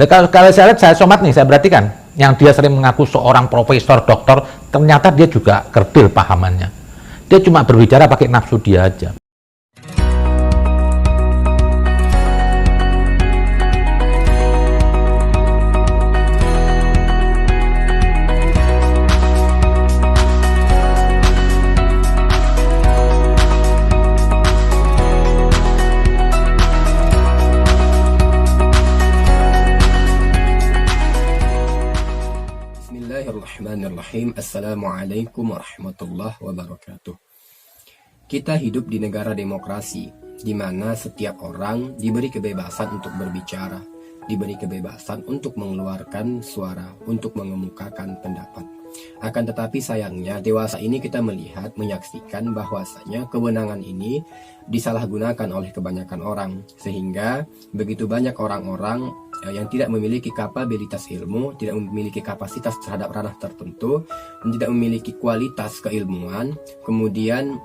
Nah, kalau saya lihat, saya somat nih, saya perhatikan yang dia sering mengaku seorang profesor, doktor, ternyata dia juga kerdil pahamannya. Dia cuma berbicara pakai nafsu dia aja. Bismillahirrahmanirrahim. Assalamualaikum warahmatullahi wabarakatuh. Kita hidup di negara demokrasi, di mana setiap orang diberi kebebasan untuk berbicara, diberi kebebasan untuk mengeluarkan suara, untuk mengemukakan pendapat. Akan tetapi sayangnya dewasa ini kita melihat, menyaksikan bahwasanya kewenangan ini disalahgunakan oleh kebanyakan orang, sehingga begitu banyak orang-orang yang tidak memiliki kapabilitas ilmu, tidak memiliki kapasitas terhadap ranah tertentu, dan tidak memiliki kualitas keilmuan, kemudian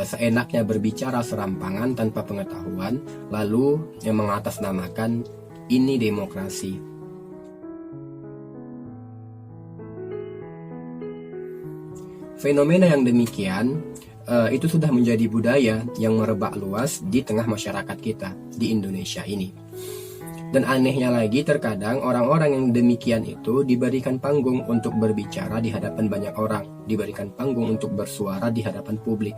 seenaknya berbicara serampangan tanpa pengetahuan, lalu yang mengatasnamakan ini demokrasi. Fenomena yang demikian itu sudah menjadi budaya yang merebak luas di tengah masyarakat kita di Indonesia ini. Dan anehnya lagi, terkadang orang-orang yang demikian itu diberikan panggung untuk berbicara di hadapan banyak orang, diberikan panggung untuk bersuara di hadapan publik,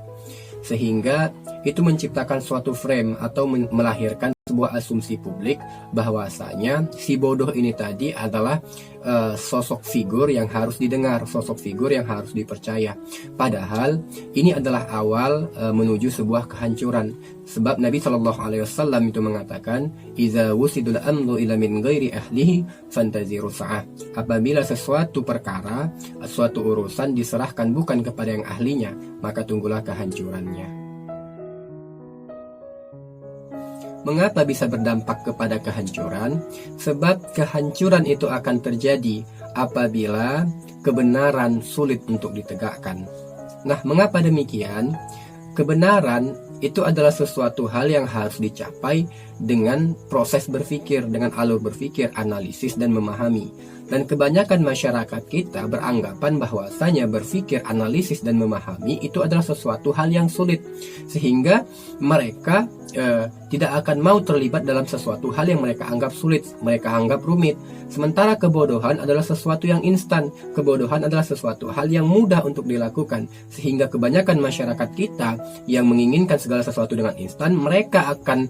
sehingga itu menciptakan suatu frame atau melahirkan sebuah asumsi publik bahwasanya si bodoh ini tadi adalah sosok figur yang harus didengar, sosok figur yang harus dipercaya. Padahal ini adalah awal menuju sebuah kehancuran. Sebab Nabi SAW itu mengatakan, "Iza wusidul amru ila min ghairi ahlihi fantaziru sa'ah." Apabila sesuatu perkara, suatu urusan diserahkan bukan kepada yang ahlinya, maka tunggulah kehancurannya. Mengapa bisa berdampak kepada kehancuran? Sebab kehancuran itu akan terjadi apabila kebenaran sulit untuk ditegakkan. Nah, mengapa demikian? Kebenaran itu adalah sesuatu hal yang harus dicapai dengan proses berpikir, dengan alur berpikir, analisis, dan memahami. Dan kebanyakan masyarakat kita beranggapan bahwasanya berpikir, analisis, dan memahami itu adalah sesuatu hal yang sulit, sehingga mereka tidak akan mau terlibat dalam sesuatu hal yang mereka anggap sulit, mereka anggap rumit. Sementara kebodohan adalah sesuatu yang instan, kebodohan adalah sesuatu hal yang mudah untuk dilakukan, sehingga kebanyakan masyarakat kita yang menginginkan segala sesuatu dengan instan, mereka akan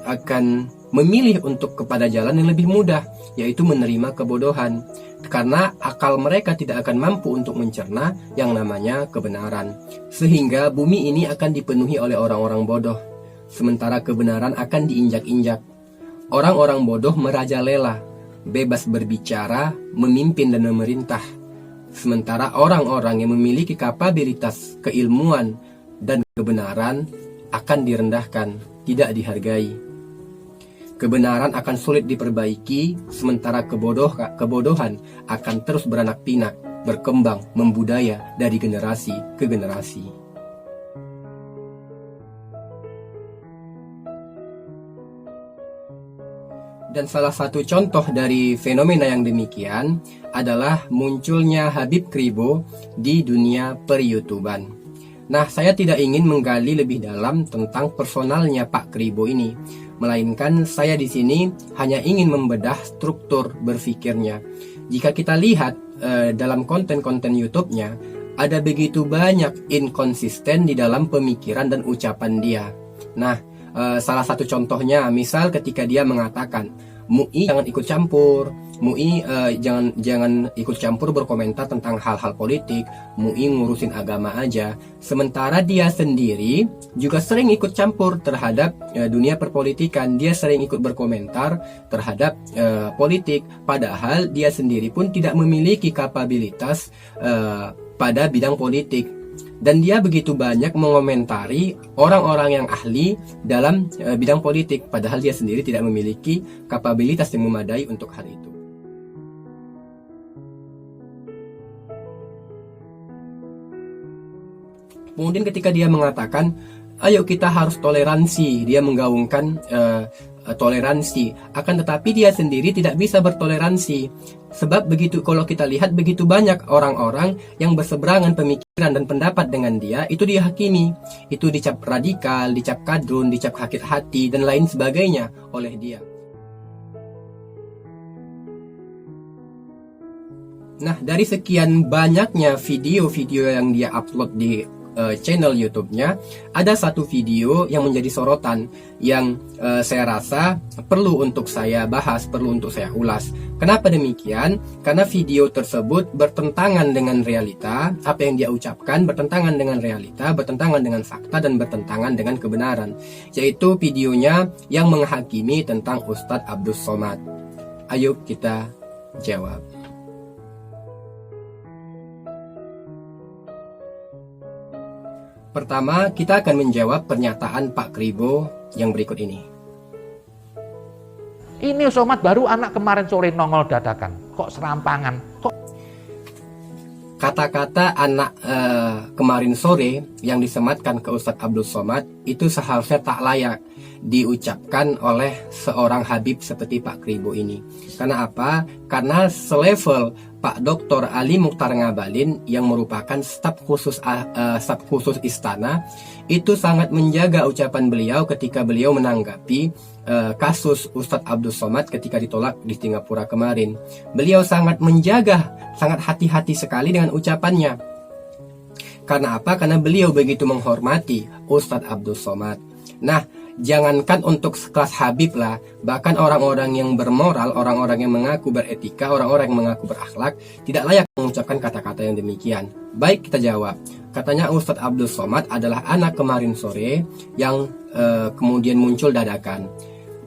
akan memilih untuk kepada jalan yang lebih mudah, yaitu menerima kebodohan, karena akal mereka tidak akan mampu untuk mencerna yang namanya kebenaran, sehingga bumi ini akan dipenuhi oleh orang-orang bodoh, sementara kebenaran akan diinjak-injak. Orang-orang bodoh merajalela, bebas berbicara, memimpin dan memerintah, sementara orang-orang yang memiliki kapabilitas keilmuan dan kebenaran akan direndahkan, tidak dihargai. Kebenaran akan sulit diperbaiki, sementara kebodohan akan terus beranak pinak, berkembang, membudaya dari generasi ke generasi. Dan salah satu contoh dari fenomena yang demikian adalah munculnya Habib Kribo di dunia per-YouTuban. Nah, saya tidak ingin menggali lebih dalam tentang personalnya Pak Kribo ini, melainkan saya di sini hanya ingin membedah struktur berpikirnya. Jika kita lihat dalam konten-konten YouTube-nya, ada begitu banyak inkonsisten di dalam pemikiran dan ucapan dia. Nah, salah satu contohnya, misal ketika dia mengatakan, MUI jangan ikut campur, MUI jangan ikut campur berkomentar tentang hal-hal politik, MUI ngurusin agama aja. Sementara dia sendiri juga sering ikut campur terhadap dunia perpolitikan, dia sering ikut berkomentar terhadap politik, padahal dia sendiri pun tidak memiliki kapabilitas pada bidang politik. Dan dia begitu banyak mengomentari orang-orang yang ahli dalam bidang politik, padahal dia sendiri tidak memiliki kapabilitas yang memadai untuk hal itu. Kemudian ketika dia mengatakan, ayo kita harus toleransi, dia menggaungkan toleransi, akan tetapi dia sendiri tidak bisa bertoleransi. Sebab begitu, kalau kita lihat begitu banyak orang-orang yang berseberangan pemikiran dan pendapat dengan dia, itu dia hakimi, itu dicap radikal, dicap kadrun, dicap sakit hati dan lain sebagainya oleh dia. Nah, dari sekian banyaknya video-video yang dia upload di channel YouTube-nya, ada satu video yang menjadi sorotan yang saya rasa perlu untuk saya bahas, perlu untuk saya ulas. Kenapa demikian? Karena video tersebut bertentangan dengan realita, apa yang dia ucapkan bertentangan dengan realita, bertentangan dengan fakta, dan bertentangan dengan kebenaran. Yaitu videonya yang menghakimi tentang Ustadz Abdus Somad. Ayo kita jawab. Pertama, kita akan menjawab pernyataan Pak Kribo yang berikut ini. Ini Somad baru anak kemarin sore nongol dadakan. Kok serampangan? Kok kata-kata anak kemarin sore yang disematkan ke Ustadz Abdul Somad itu seharusnya tak layak diucapkan oleh seorang Habib seperti Pak Kribo ini. Karena apa? Karena selevel Pak Dr. Ali Mukhtar Ngabalin yang merupakan staf khusus istana itu sangat menjaga ucapan beliau ketika beliau menanggapi kasus Ustadz Abdul Somad ketika ditolak di Singapura kemarin. Beliau sangat menjaga, sangat hati-hati sekali dengan ucapannya. Karena apa? Karena beliau begitu menghormati Ustadz Abdul Somad. Nah, jangankan untuk sekelas Habib lah, bahkan orang-orang yang bermoral, orang-orang yang mengaku beretika, orang-orang yang mengaku berakhlak, tidak layak mengucapkan kata-kata yang demikian. Baik, kita jawab. Katanya Ustadz Abdul Somad adalah anak kemarin sore yang kemudian muncul dadakan.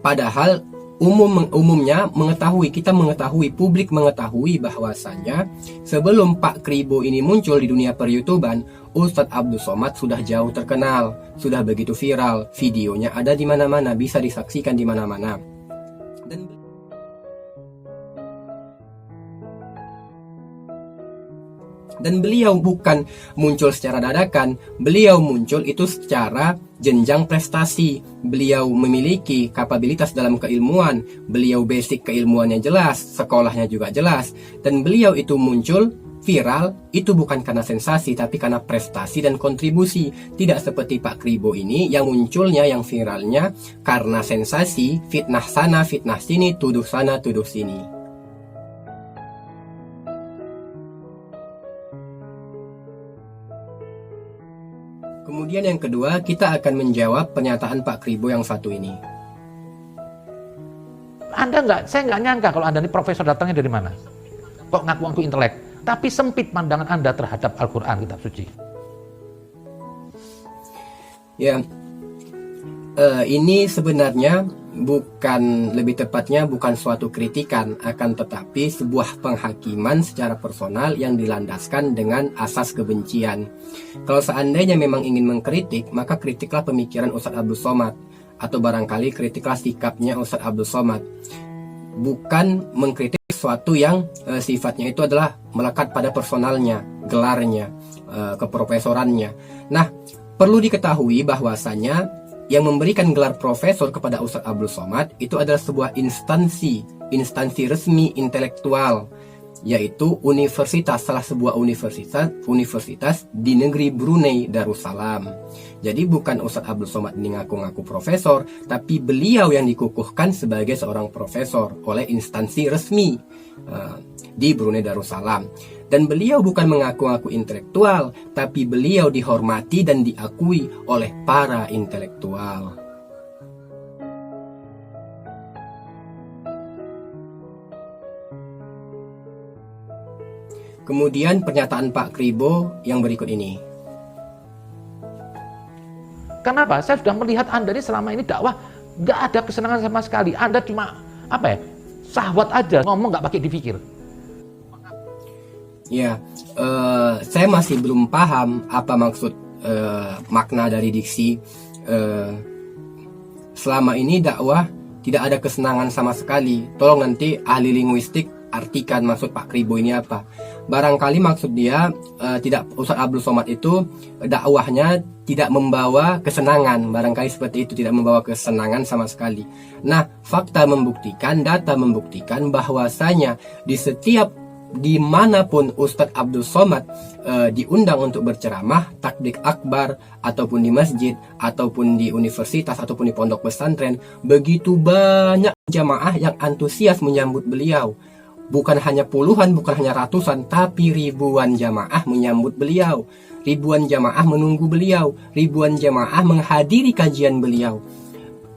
Padahal umumnya kita mengetahui, publik mengetahui bahwasanya sebelum Pak Kribo ini muncul di dunia per-YouTubean, Ustadz Abdul Somad sudah jauh terkenal, sudah begitu viral, videonya ada di mana-mana, bisa disaksikan di mana-mana. Dan beliau bukan muncul secara dadakan, beliau muncul itu secara jenjang prestasi. Beliau memiliki kapabilitas dalam keilmuan, beliau basic keilmuannya jelas, sekolahnya juga jelas, dan beliau itu muncul viral itu bukan karena sensasi tapi karena prestasi dan kontribusi. Tidak seperti Pak Kribo ini yang munculnya, yang viralnya karena sensasi, fitnah sana, fitnah sini, tuduh sana, tuduh sini. Kemudian yang kedua, kita akan menjawab pernyataan Pak Kribo yang satu ini. Saya nggak nyangka kalau Anda ini profesor, datangnya dari mana? Kok ngaku-ngaku intelek? Tapi sempit pandangan Anda terhadap Al-Quran, kitab suci. Ya, ini sebenarnya lebih tepatnya bukan suatu kritikan, akan tetapi sebuah penghakiman secara personal yang dilandaskan dengan asas kebencian. Kalau seandainya memang ingin mengkritik, maka kritiklah pemikiran Ustadz Abdul Somad, atau barangkali kritiklah sikapnya Ustadz Abdul Somad. Bukan mengkritik sesuatu yang sifatnya itu adalah melekat pada personalnya, gelarnya, keprofesorannya. Nah, perlu diketahui bahwasanya yang memberikan gelar profesor kepada Ustadz Abdul Somad itu adalah sebuah instansi resmi intelektual, yaitu salah sebuah universitas di negeri Brunei Darussalam. Jadi bukan Ustadz Abdul Somad ini ngaku-ngaku profesor, tapi beliau yang dikukuhkan sebagai seorang profesor oleh instansi resmi di Brunei Darussalam. Dan beliau bukan mengaku-ngaku intelektual, tapi beliau dihormati dan diakui oleh para intelektual. Kemudian pernyataan Pak Kribo yang berikut ini. Kenapa? Saya sudah melihat Anda ini selama ini dakwah nggak ada kesenangan sama sekali. Anda cuma syahwat aja, ngomong nggak pakai dipikir. Ya, saya masih belum paham apa maksud makna dari diksi. Selama ini dakwah tidak ada kesenangan sama sekali. Tolong nanti ahli linguistik artikan maksud Pak Kribo ini apa. Barangkali maksud dia tidak, Ustadz Abdul Somad itu dakwahnya tidak membawa kesenangan, barangkali seperti itu, tidak membawa kesenangan sama sekali. Nah, fakta membuktikan, data membuktikan bahwasanya dimanapun Ustadz Abdul Somad diundang untuk berceramah, takbir akbar, ataupun di masjid, ataupun di universitas, ataupun di pondok pesantren, begitu banyak jamaah yang antusias menyambut beliau. Bukan hanya puluhan, bukan hanya ratusan, tapi ribuan jamaah menyambut beliau. Ribuan jamaah menunggu beliau. Ribuan jamaah menghadiri kajian beliau.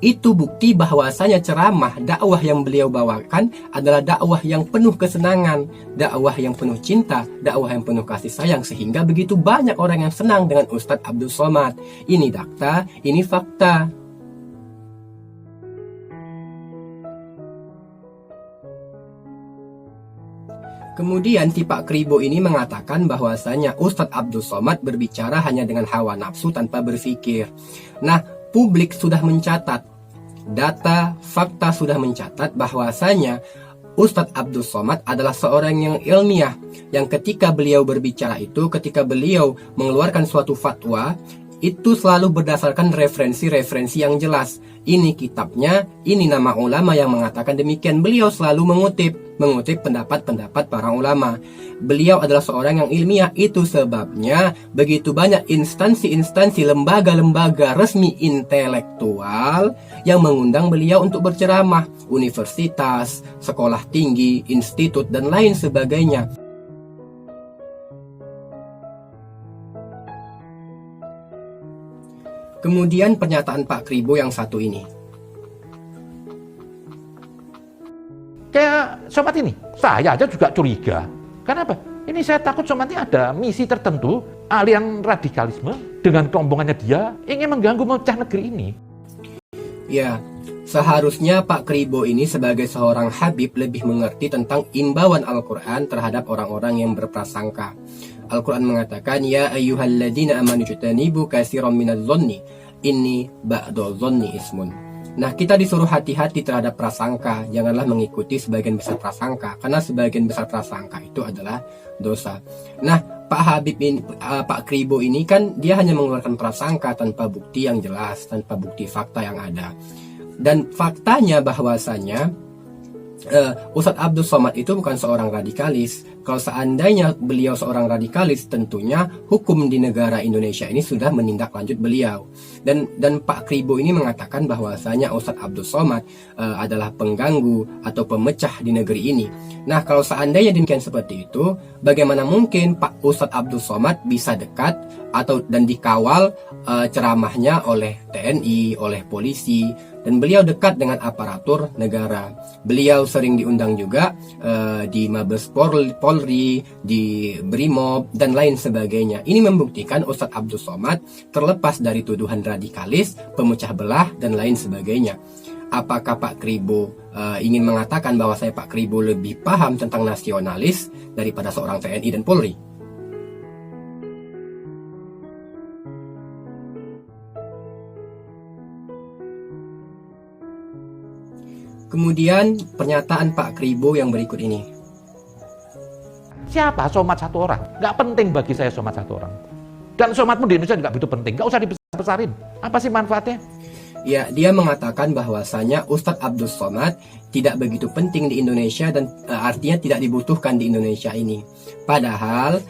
Itu bukti bahwasanya ceramah, dakwah yang beliau bawakan adalah dakwah yang penuh kesenangan, dakwah yang penuh cinta, dakwah yang penuh kasih sayang, sehingga begitu banyak orang yang senang dengan Ustadz Abdul Somad. Ini data, ini fakta. Kemudian si Pak Kribo ini mengatakan bahwasanya Ustadz Abdul Somad berbicara hanya dengan hawa nafsu tanpa berpikir. Nah, publik sudah mencatat, data, fakta sudah mencatat bahwasanya Ustadz Abdul Somad adalah seorang yang ilmiah, yang ketika beliau berbicara itu, ketika beliau mengeluarkan suatu fatwa, itu selalu berdasarkan referensi-referensi yang jelas. Ini kitabnya, ini nama ulama yang mengatakan demikian. Beliau selalu mengutip pendapat-pendapat para ulama. Beliau adalah seorang yang ilmiah, itu sebabnya begitu banyak instansi-instansi, lembaga-lembaga resmi intelektual yang mengundang beliau untuk berceramah, universitas, sekolah tinggi, institut, dan lain sebagainya. Kemudian pernyataan Pak Kribo yang satu ini. Kayak Somad ini, saya aja juga curiga. Kenapa? Ini saya takut Somad ini ada misi tertentu, aliran radikalisme, dengan kerombongannya dia ingin mengganggu memecah negeri ini. Ya, seharusnya Pak Kribo ini sebagai seorang habib lebih mengerti tentang imbauan Al-Quran terhadap orang-orang yang berprasangka. Al-Quran mengatakan, ya ayyuhalladzina amanu jtanibu katsiran minadh-dhonni inni ba'dadh-dhonni ismun. Nah, kita disuruh hati-hati terhadap prasangka. Janganlah mengikuti sebagian besar prasangka, karena sebagian besar prasangka itu adalah dosa. Nah, Pak Kribo ini kan dia hanya mengeluarkan prasangka tanpa bukti yang jelas, tanpa bukti fakta yang ada. Dan faktanya bahwasanya Ustadz Abdul Somad itu bukan seorang radikalis. Kalau seandainya beliau seorang radikalis, tentunya hukum di negara Indonesia ini sudah menindaklanjut beliau. Dan Pak Kribo ini mengatakan bahwasanya Ustadz Abdul Somad adalah pengganggu atau pemecah di negeri ini. Nah, kalau seandainya demikian seperti itu, bagaimana mungkin Pak Ustadz Abdul Somad bisa dekat dan dikawal ceramahnya oleh TNI, oleh polisi, dan beliau dekat dengan aparatur negara. Beliau sering diundang juga di Mabes Polri, di Brimob, dan lain sebagainya. Ini membuktikan Ustadz Abdul Somad terlepas dari tuduhan radikalis, pemecah belah, dan lain sebagainya. Apakah Pak Kribo ingin mengatakan bahwa Pak Kribo lebih paham tentang nasionalis daripada seorang TNI dan Polri? Kemudian pernyataan Pak Kribo yang berikut ini. Siapa Somad satu orang? Nggak penting bagi saya Somad satu orang. Dan Somad pun di Indonesia juga begitu penting. Nggak usah dibesar-besarin. Apa sih manfaatnya? Ya, dia mengatakan bahwasanya Ustadz Abdul Somad tidak begitu penting di Indonesia dan artinya tidak dibutuhkan di Indonesia ini. Padahal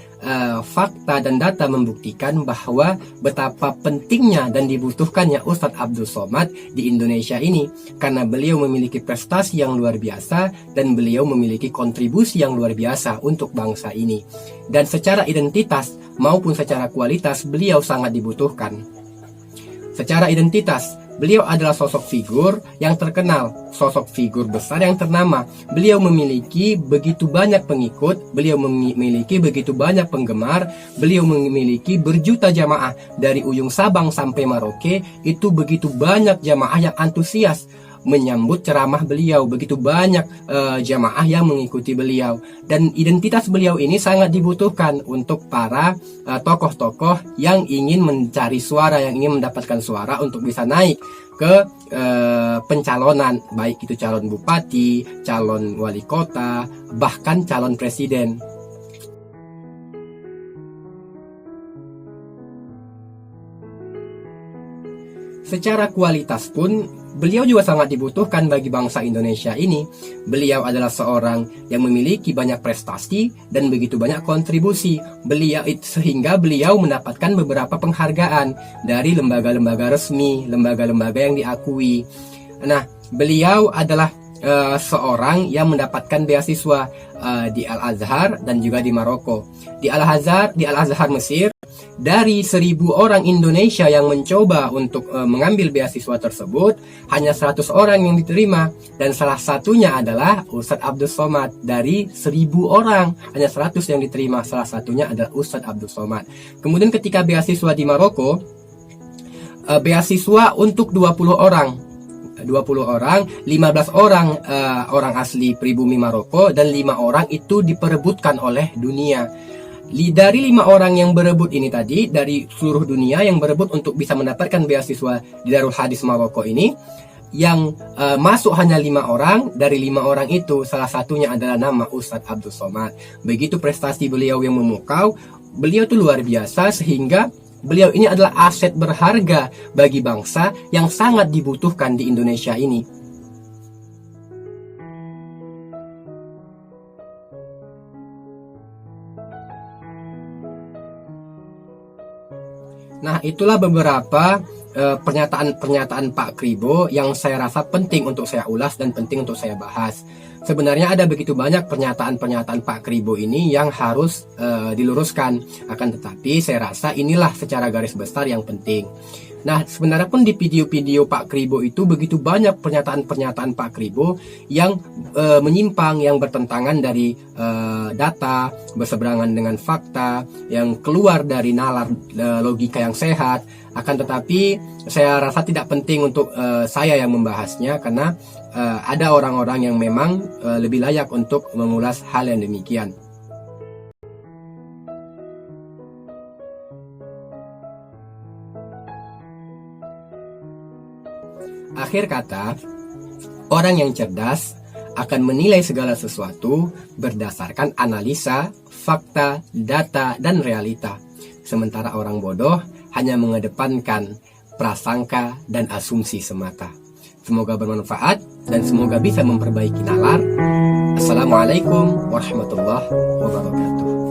fakta dan data membuktikan bahwa betapa pentingnya dan dibutuhkannya Ustadz Abdul Somad di Indonesia ini, karena beliau memiliki prestasi yang luar biasa dan beliau memiliki kontribusi yang luar biasa untuk bangsa ini. Dan secara identitas maupun secara kualitas beliau sangat dibutuhkan. Secara identitas, beliau adalah sosok figur yang terkenal, sosok figur besar yang ternama. Beliau memiliki begitu banyak pengikut, beliau memiliki begitu banyak penggemar, beliau memiliki berjuta jamaah dari ujung Sabang sampai Merauke. Itu begitu banyak jamaah yang antusias menyambut ceramah beliau. Begitu banyak jamaah yang mengikuti beliau, dan identitas beliau ini sangat dibutuhkan untuk para tokoh-tokoh yang ingin mencari suara, yang ingin mendapatkan suara untuk bisa naik ke pencalonan, baik itu calon bupati, calon wali kota, bahkan calon presiden. Secara kualitas pun, beliau juga sangat dibutuhkan bagi bangsa Indonesia ini. Beliau adalah seorang yang memiliki banyak prestasi dan begitu banyak kontribusi. Sehingga beliau mendapatkan beberapa penghargaan dari lembaga-lembaga resmi, lembaga-lembaga yang diakui. Nah, beliau adalah seorang yang mendapatkan beasiswa di Al-Azhar dan juga di Maroko. Di Al-Azhar Mesir, dari 1.000 orang Indonesia yang mencoba untuk mengambil beasiswa tersebut, hanya 100 orang yang diterima, dan salah satunya adalah Ustadz Abdul Somad. Dari 1.000 orang, hanya 100 yang diterima, salah satunya adalah Ustadz Abdul Somad. Kemudian ketika beasiswa di Maroko, beasiswa untuk 20 orang, 15 orang orang asli pribumi Maroko, dan 5 orang itu diperebutkan oleh dunia. Dari 5 orang yang berebut ini tadi, dari seluruh dunia yang berebut untuk bisa mendapatkan beasiswa di Darul Hadis Maroko ini, yang masuk hanya 5 orang. Dari 5 orang itu, salah satunya adalah nama Ustadz Abdul Somad. Begitu prestasi beliau yang memukau. Beliau itu luar biasa, sehingga beliau ini adalah aset berharga bagi bangsa yang sangat dibutuhkan di Indonesia ini. Nah, itulah beberapa pernyataan-pernyataan Pak Kribo yang saya rasa penting untuk saya ulas dan penting untuk saya bahas. Sebenarnya ada begitu banyak pernyataan-pernyataan Pak Kribo ini yang harus diluruskan. Akan tetapi saya rasa inilah secara garis besar yang penting. Nah, sebenarnya pun di video-video Pak Kribo itu begitu banyak pernyataan-pernyataan Pak Kribo yang menyimpang, yang bertentangan dari data, berseberangan dengan fakta, yang keluar dari nalar logika yang sehat. Akan tetapi saya rasa tidak penting untuk saya yang membahasnya, karena ada orang-orang yang memang lebih layak untuk mengulas hal yang demikian. Akhir kata, orang yang cerdas akan menilai segala sesuatu berdasarkan analisa, fakta, data, dan realita. Sementara orang bodoh hanya mengedepankan prasangka dan asumsi semata. Semoga bermanfaat dan semoga bisa memperbaiki nalar. Assalamualaikum warahmatullahi wabarakatuh.